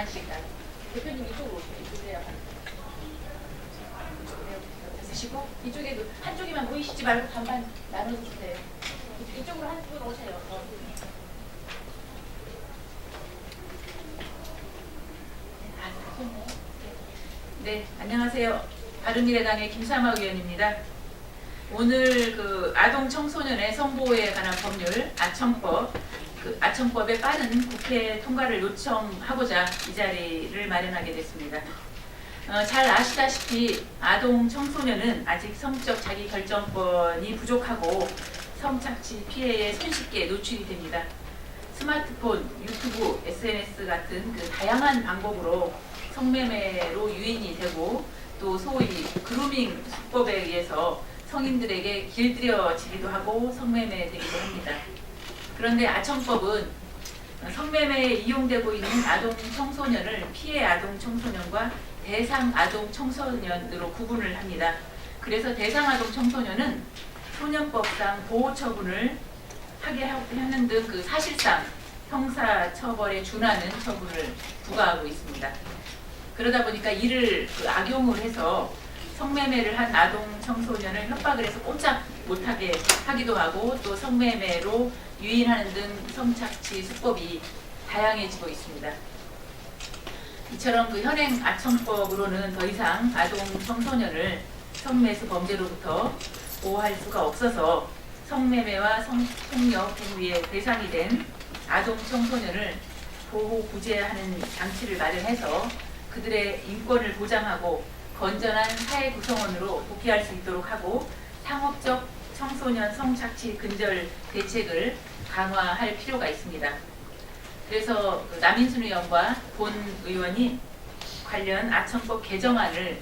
반씩 나. 대표님 이쪽으로 오세요. 이쪽으로 해야 드시고 이쪽에도 한쪽에만 보이시지 말고 반반 나눠서 주세요. 이쪽으로 한 분 오세요. 네, 안녕하세요. 바른미래당의 김삼아 의원입니다. 오늘 그 아동 청소년의 성보호에 관한 법률 아청법, 그 아청법의 빠른 국회 통과를 요청하고자 이 자리를 마련하게 됐습니다. 잘 아시다시피 아동 청소년은 아직 성적 자기결정권이 부족하고 성착취 피해에 손쉽게 노출이 됩니다. 스마트폰, 유튜브, SNS 같은 그 다양한 방법으로 성매매로 유인이 되고 또 소위 그루밍 수법에 의해서 성인들에게 길들여지기도 하고 성매매되기도 합니다. 그런데 아청법은 성매매에 이용되고 있는 아동 청소년을 피해 아동 청소년과 대상 아동 청소년으로 구분을 합니다. 그래서 대상 아동 청소년은 소년법상 보호 처분을 하게 하는 등 그 사실상 형사 처벌에 준하는 처분을 부과하고 있습니다. 그러다 보니까 이를 악용을 해서 성매매를 한 아동 청소년을 협박을 해서 꼼짝 못하게 하기도 하고 또 성매매로 유인하는 등 성착취 수법이 다양해지고 있습니다. 이처럼 그 현행 아청법으로는 더 이상 아동 청소년을 성매수 범죄로부터 보호할 수가 없어서 성매매와 성폭력 행위의 대상이 된 아동 청소년을 보호 구제하는 장치를 마련해서 그들의 인권을 보장하고 건전한 사회 구성원으로 복귀할 수 있도록 하고 상업적 청소년 성착취 근절 대책을 강화할 필요가 있습니다. 그래서 남인순 의원과 본 의원이 관련 아청법 개정안을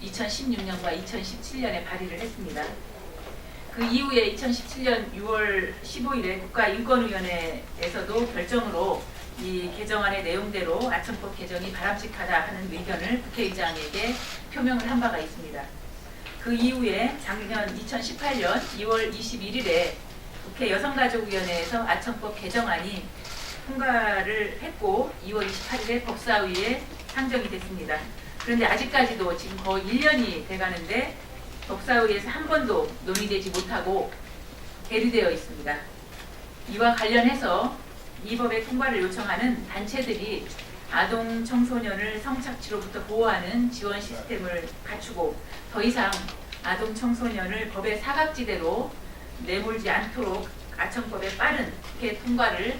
2016년과 2017년에 발의를 했습니다. 그 이후에 2017년 6월 15일에 국가인권위원회에서도 결정으로 이 개정안의 내용대로 아청법 개정이 바람직하다 하는 의견을 국회의장에게 표명을 한 바가 있습니다. 그 이후에 작년 2018년 2월 21일에 국회 여성가족위원회에서 아청법 개정안이 통과를 했고 2월 28일에 법사위에 상정이 됐습니다. 그런데 아직까지도 지금 거의 1년이 돼가는데 법사위에서 한 번도 논의되지 못하고 계류되어 있습니다. 이와 관련해서 이 법의 통과를 요청하는 단체들이 아동 청소년을 성착취로부터 보호하는 지원 시스템을 갖추고 더 이상 아동 청소년을 법의 사각지대로 내몰지 않도록 아청법의 빠른 국회 통과를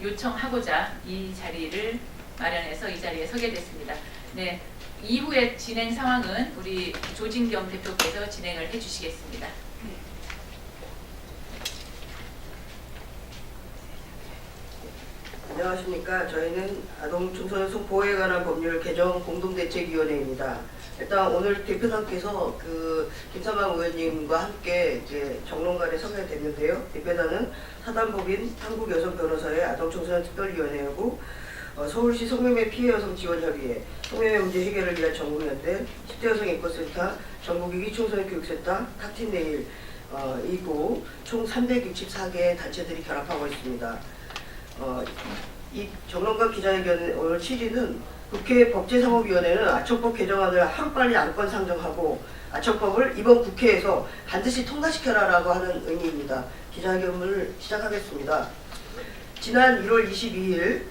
요청하고자 이 자리를 마련해서 이 자리에 서게 됐습니다. 네, 이후의 진행 상황은 우리 조진경 대표께서 진행을 해주시겠습니다. 안녕하십니까. 저희는 아동 청소년 성보호에 관한 법률 개정 공동대책위원회입니다. 일단 오늘 대표단께서 김삼아 의원님과 함께 이제 정론관에 서게 됐는데요. 대표단은 사단법인 한국여성변호사의 아동청소년 특별위원회하고 서울시 성매매 피해 여성 지원협의회, 성매매 문제 해결을 위한 전국연대, 10대 여성 인권센터, 전국위기 청소년 교육센터, 탁틴네일 이고 총 364개의 단체들이 결합하고 있습니다. 이 정론관 기자회견 오늘 취지는 국회 법제사무위원회는 아청법 개정안을 하루빨리 안건 상정하고 아청법을 이번 국회에서 반드시 통과시켜라라고 하는 의미입니다. 기자회견을 시작하겠습니다. 지난 1월 22일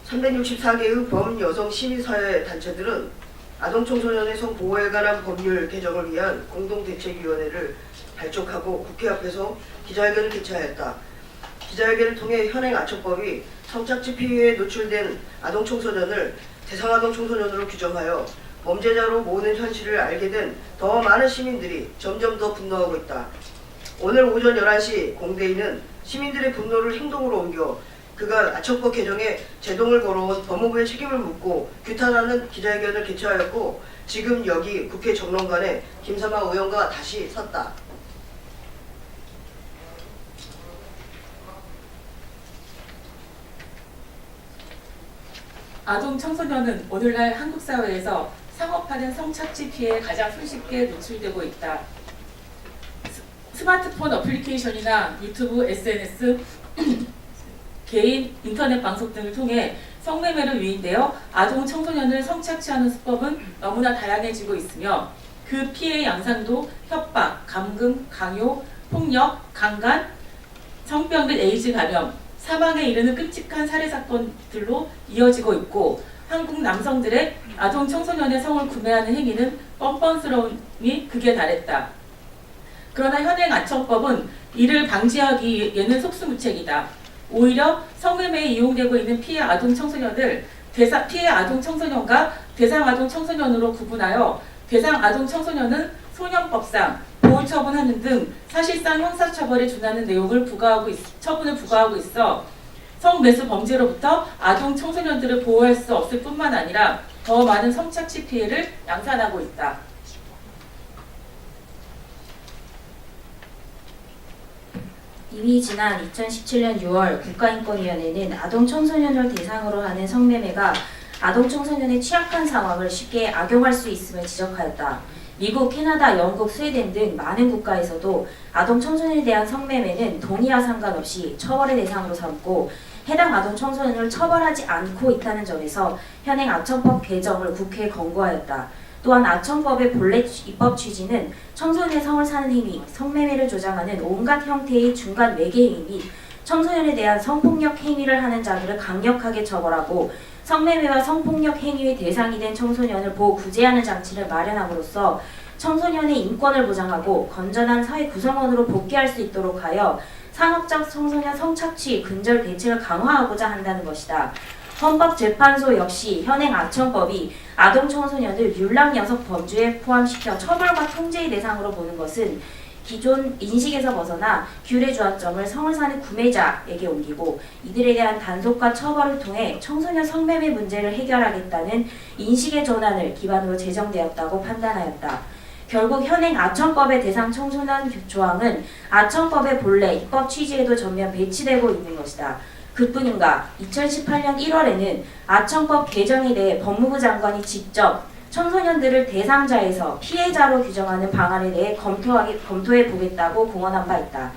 364개의 범여성 시민사회 단체들은 아동청소년의 성보호에 관한 법률 개정을 위한 공동대책위원회를 발족하고 국회 앞에서 기자회견을 개최하였다. 기자회견을 통해 현행 아청법이 성착취 피해에 노출된 아동청소년을 대상아동청소년으로 규정하여 범죄자로 모으는 현실을 알게 된 더 많은 시민들이 점점 더 분노하고 있다. 오늘 오전 11시 공대위는 시민들의 분노를 행동으로 옮겨 그간 아청법 개정에 제동을 걸어온 법무부의 책임을 묻고 규탄하는 기자회견을 개최하였고 지금 여기 국회 정론관에 김삼아 의원과 다시 섰다. 아동 청소년은 오늘날 한국 사회에서 상업화된 성착취 피해에 가장 손쉽게 노출되고 있다. 스마트폰 어플리케이션이나 유튜브, SNS, 개인 인터넷 방송 등을 통해 성매매로 유인되어 아동 청소년을 성착취하는 수법은 너무나 다양해지고 있으며 그 피해 양상도 협박, 감금, 강요, 폭력, 강간, 성병 및 에이즈 감염, 사망에 이르는 끔찍한 살해 사건들로 이어지고 있고 한국 남성들의 아동 청소년의 성을 구매하는 행위는 뻔뻔스러움이 극에 달했다. 그러나 현행 아청법은 이를 방지하기에는 속수무책이다. 오히려 성매매에 이용되고 있는 피해 아동 청소년을 피해 아동 청소년과 대상 아동 청소년으로 구분하여 대상 아동 청소년은 소년법상 보호처분하는 등 사실상 형사처벌에 준하는 내용을 처분을 부과하고 있어 성매수 범죄로부터 아동 청소년들을 보호할 수 없을 뿐만 아니라 더 많은 성착취 피해를 양산하고 있다. 이미 지난 2017년 6월 국가인권위원회는 아동 청소년을 대상으로 하는 성매매가 아동 청소년의 취약한 상황을 쉽게 악용할 수 있음을 지적하였다. 미국, 캐나다, 영국, 스웨덴 등 많은 국가에서도 아동 청소년에 대한 성매매는 동의와 상관없이 처벌의 대상으로 삼고 해당 아동 청소년을 처벌하지 않고 있다는 점에서 현행 아청법 개정을 국회에 권고하였다. 또한 아청법의 본래 입법 취지는 청소년의 성을 사는 행위, 성매매를 조장하는 온갖 형태의 중간 매개 행위 및 청소년에 대한 성폭력 행위를 하는 자들을 강력하게 처벌하고 성매매와 성폭력 행위의 대상이 된 청소년을 보호 구제하는 장치를 마련함으로써 청소년의 인권을 보장하고 건전한 사회 구성원으로 복귀할 수 있도록 하여 상업적 청소년 성착취 근절 대책을 강화하고자 한다는 것이다. 헌법재판소 역시 현행 아청법이 아동 청소년을 율랑 여성 범죄에 포함시켜 처벌과 통제의 대상으로 보는 것은 기존 인식에서 벗어나 규례 주안점을 성을 사는 구매자에게 옮기고 이들에 대한 단속과 처벌을 통해 청소년 성매매 문제를 해결하겠다는 인식의 전환을 기반으로 제정되었다고 판단하였다. 결국 현행 아청법의 대상 청소년 조항은 아청법의 본래 입법 취지에도 전면 배치되고 있는 것이다. 그뿐인가 2018년 1월에는 아청법 개정에 대해 법무부 장관이 직접 청소년들을 대상자에서 피해자로 규정하는 방안에 대해 검토해 보겠다고 공언한 바 있다.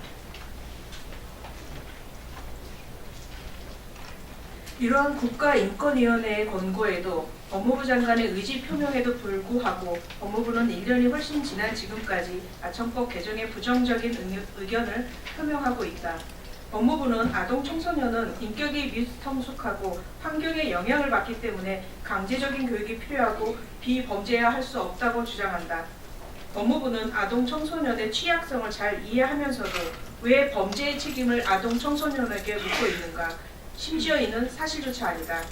이러한 국가인권위원회의 권고에도 법무부 장관의 의지 표명에도 불구하고 법무부는 1년이 훨씬 지난 지금까지 아청법 개정에 부정적인 의견을 표명하고 있다. 법무부는 아동 청소년은 인격이 미성숙하고 환경에 영향을 받기 때문에 강제적인 교육이 필요하고 비범죄해야 할 수 없다고 주장한다. 법무부는 아동 청소년의 취약성을 잘 이해하면서도 왜 범죄의 책임을 아동 청소년에게 묻고 있는가? 심지어 이는 사실조차 아니다.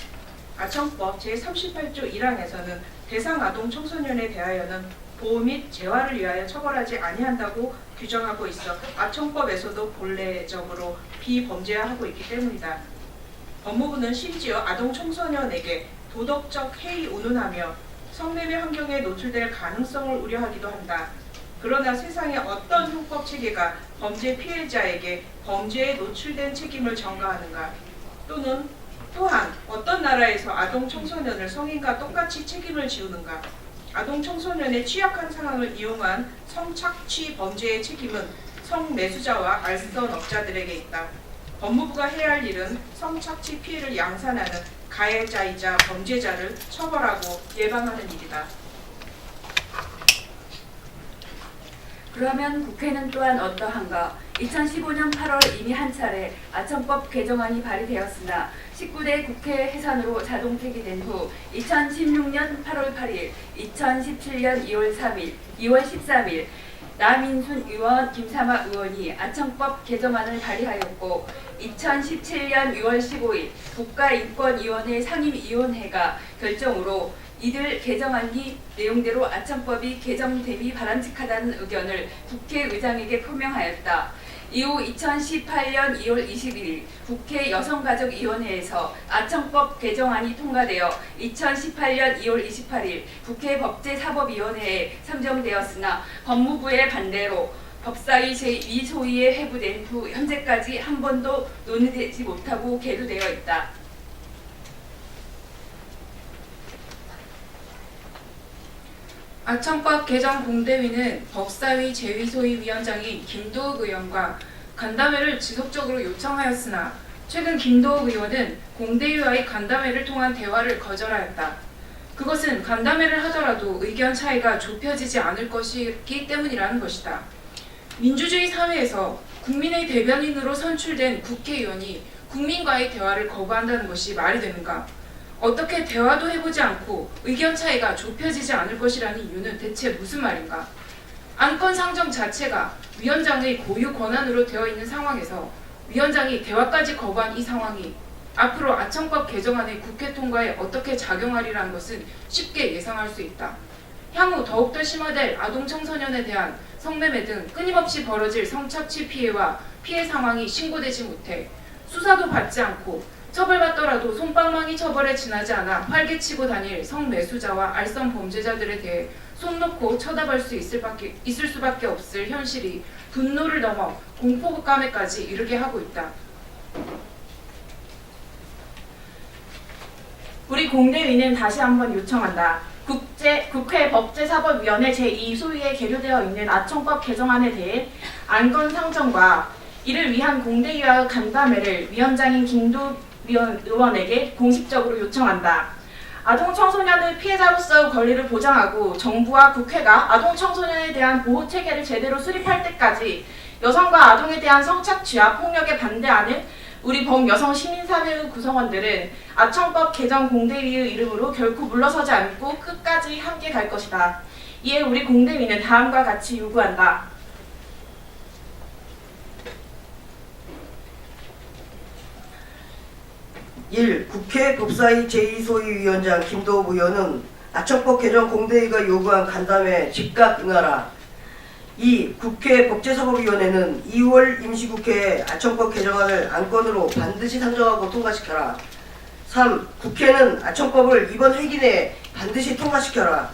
아청법 제38조 1항에서는 대상 아동 청소년에 대하여는 보호 및 재활을 위하여 처벌하지 아니한다고 규정하고 있어 아청법에서도 본래적으로 비범죄화하고 있기 때문이다. 법무부는 심지어 아동 청소년에게 도덕적 해이 운운하며 성매매 환경에 노출될 가능성을 우려하기도 한다. 그러나 세상의 어떤 형법 체계가 범죄 피해자에게 범죄에 노출된 책임을 전가하는가? 또한 어떤 나라에서 아동 청소년을 성인과 똑같이 책임을 지우는가? 아동 청소년의 취약한 상황을 이용한 성착취 범죄의 책임은 성매수자와 알선업자들에게 있다. 법무부가 해야 할 일은 성착취 피해를 양산하는 가해자이자 범죄자를 처벌하고 예방하는 일이다. 그러면 국회는 또한 어떠한가? 2015년 8월 이미 한 차례 아청법 개정안이 발의되었으나 19대 국회 해산으로 자동 폐기된 후 2016년 8월 8일, 2017년 2월 3일, 2월 13일 남인순 의원, 김사마 의원이 아청법 개정안을 발의하였고 2017년 6월 15일 국가인권위원회 상임위원회가 결정으로 이들 개정안이 내용대로 아청법이 개정됨이 바람직하다는 의견을 국회의장에게 표명하였다. 이후 2018년 2월 21일 국회 여성가족위원회에서 아청법 개정안이 통과되어 2018년 2월 28일 국회 법제사법위원회에 상정되었으나 법무부의 반대로 법사위 제2소위에 회부된 후 현재까지 한 번도 논의되지 못하고 계류되어 있다. 아청법 개정 공대위는 법사위 제2소위 위원장인 김도욱 의원과 간담회를 지속적으로 요청하였으나 최근 김도욱 의원은 공대위와의 간담회를 통한 대화를 거절하였다. 그것은 간담회를 하더라도 의견 차이가 좁혀지지 않을 것이기 때문이라는 것이다. 민주주의 사회에서 국민의 대변인으로 선출된 국회의원이 국민과의 대화를 거부한다는 것이 말이 되는가? 어떻게 대화도 해보지 않고 의견 차이가 좁혀지지 않을 것이라는 이유는 대체 무슨 말인가? 안건 상정 자체가 위원장의 고유 권한으로 되어 있는 상황에서 위원장이 대화까지 거부한 이 상황이 앞으로 아청법 개정안의 국회 통과에 어떻게 작용하리라는 것은 쉽게 예상할 수 있다. 향후 더욱더 심화될 아동 청소년에 대한 성매매 등 끊임없이 벌어질 성착취 피해와 피해 상황이 신고되지 못해 수사도 받지 않고 처벌받더라도 솜방망이 처벌에 지나지 않아 활개치고 다닐 성매수자와 알선 범죄자들에 대해 손 놓고 쳐다볼 수 있을 수밖에 없을 현실이 분노를 넘어 공포감에까지 이르게 하고 있다. 우리 공대위는 다시 한번 요청한다. 국회 법제사법위원회 제2소위에 계류되어 있는 아청법 개정안에 대해 안건 상정과 이를 위한 공대위와의 간담회를 위원장인 김도욱 의원에게 공식적으로 요청한다. 아동 청소년의 피해자로서의 권리를 보장하고 정부와 국회가 아동 청소년에 대한 보호 체계를 제대로 수립할 때까지 여성과 아동에 대한 성착취와 폭력에 반대하는 우리 범여성 시민사회의 구성원들은 아청법 개정 공대위의 이름으로 결코 물러서지 않고 끝까지 함께 갈 것이다. 이에 우리 공대위는 다음과 같이 요구한다. 1. 국회 법사위 제2소위 위원장 김도욱 의원은 아청법 개정 공대위가 요구한 간담회 즉각 응하라. 2. 국회 법제사법위원회는 2월 임시국회에 아청법 개정안을 안건으로 반드시 상정하고 통과시켜라. 3. 국회는 아청법을 이번 회기 내에 반드시 통과시켜라.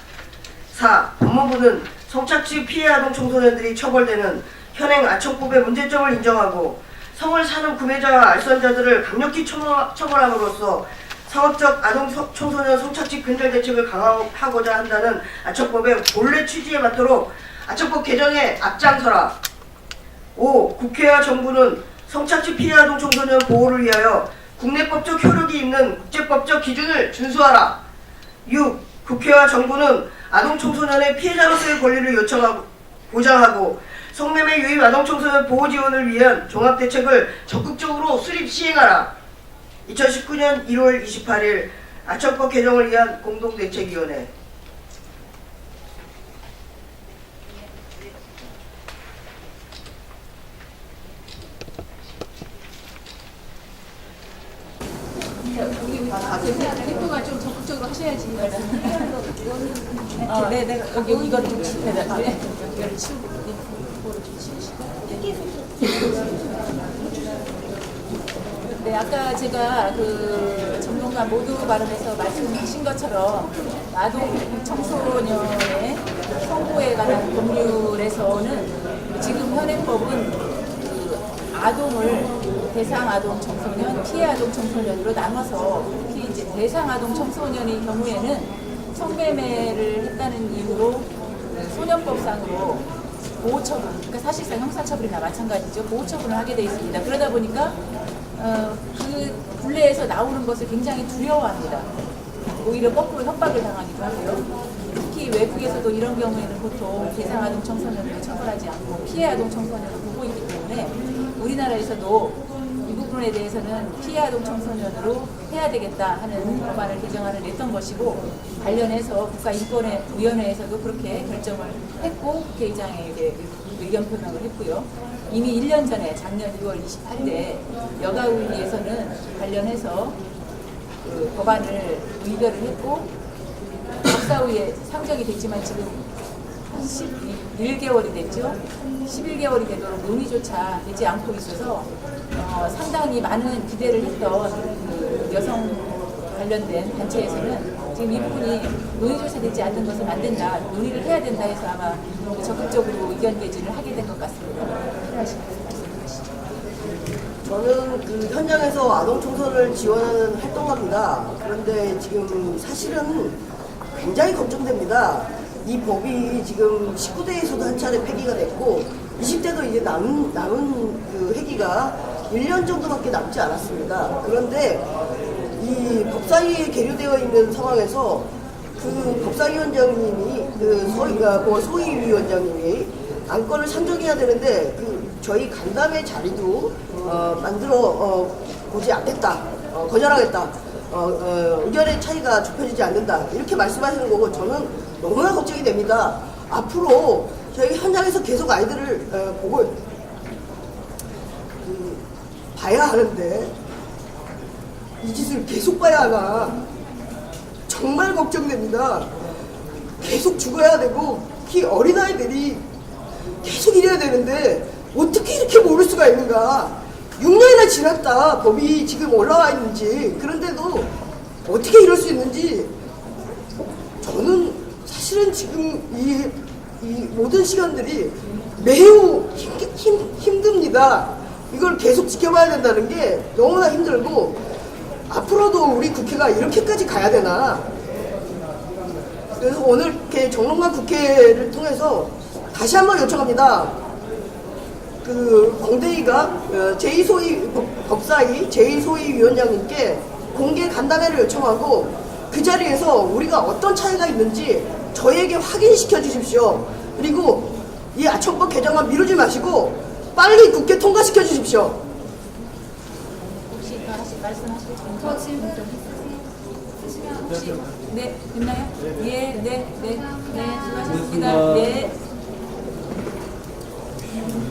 4. 법무부는 성착취 피해 아동 청소년들이 처벌되는 현행 아청법의 문제점을 인정하고 성을 사는 구매자와 알선자들을 강력히 처벌함으로써 상업적 아동 청소년 성착취 근절 대책을 강화하고자 한다는 아청법의 본래 취지에 맞도록 아청법 개정에 앞장서라. 5. 국회와 정부는 성착취 피해 아동 청소년 보호를 위하여 국내법적 효력이 있는 국제법적 기준을 준수하라. 6. 국회와 정부는 아동 청소년의 피해자로서의 권리를 보장하고 성매매 유입 아동 청소년 보호 지원을 위한 종합대책을 적극적으로 수립 시행하라. 2019년 1월 28일 아청법 개정을 위한 공동대책위원회. 대표가 좀 적극적으로 하셔야지. 네, 내가 여기 이거를 좀 치우고. 이거를 치우고 그거를 좀 치우시고. 네, 아까 제가 그 전문가 모두 발언에서 말씀하신 것처럼 아동 청소년의 성보호에 관한 법률에서는 지금 현행법은 그 아동을 대상 아동 청소년, 피해 아동 청소년으로 나눠서 특히 이제 대상 아동 청소년의 경우에는 성매매를 했다는 이유로 소년법상으로 보호처분, 그러니까 사실상 형사처분이나 마찬가지죠. 보호처분을 하게 되어 있습니다. 그러다 보니까 그 굴레에서 나오는 것을 굉장히 두려워합니다. 오히려 거꾸로 협박을 당하기도 하고요. 특히 외국에서도 이런 경우에는 보통 대상 아동 청소년을 처벌하지 않고 피해 아동 청소년을 보고 있기 때문에 우리나라에서도 이 부분에 대해서는 피해 아동 청소년으로 해야 되겠다 하는 법안을 개정안을 냈던 것이고 관련해서 국가인권위원회에서도 그렇게 결정을 했고 국회의장에게 의견 표명을 했고요. 이미 1년 전에 작년 6월 28일에 여가위에서는 관련해서 그 법안을 의결을 했고 법사위에 상정이 됐지만 지금 11개월이 됐죠. 11개월이 되도록 논의조차 되지 않고 있어서 상당히 많은 기대를 했던 그 여성 관련된 단체에서는 지금 이 부분이 논의조차 되지 않는 것은 안 된다, 논의를 해야 된다 해서 아마 적극적으로 의견 개진을 하게 된 것 같습니다. 저는 그 현장에서 아동 청소년을 지원하는 활동가입니다. 그런데 지금 사실은 굉장히 걱정됩니다. 이 법이 지금 19대에서도 한 차례 폐기가 됐고 20대도 이제 남은 그 회기가 1년 정도밖에 남지 않았습니다. 그런데 이 법사위에 계류되어 있는 상황에서 그 법사위원장님이 그 소위위원장님이 안건을 상정해야 되는데 그 저희 간담회 자리도 만들어 보지 않겠다, 거절하겠다, 의견의 차이가 좁혀지지 않는다 이렇게 말씀하시는 거고 저는 너무나 걱정이 됩니다. 앞으로 저희 현장에서 계속 아이들을 보고 봐야 하는데 이 짓을 계속 봐야 하나 정말 걱정됩니다. 계속 죽어야 되고 이 어린아이들이 계속 이래야 되는데 어떻게 이렇게 모를 수가 있는가. 6년이나 지났다 법이 지금 올라와 있는지 그런데도 어떻게 이럴 수 있는지 저는 사실은 지금 이 모든 시간들이 매우 힘듭니다. 이걸 계속 지켜봐야 된다는 게 너무나 힘들고 앞으로도 우리 국회가 이렇게까지 가야 되나. 그래서 오늘 이렇게 정론관 국회를 통해서 다시 한번 요청합니다. 그 공대위가 제2소위 법사위 제2소위 위원장님께 공개 간담회를 요청하고 그 자리에서 우리가 어떤 차이가 있는지 저희에게 확인시켜 주십시오. 그리고 이 아청법 개정안 미루지 마시고 빨리 국회 통과시켜 주십시오. 혹시 다시 말씀하실 질문 좀 있으세요? 혹시 네, 됐나요? 예, 네, 수고하셨습니다. 네.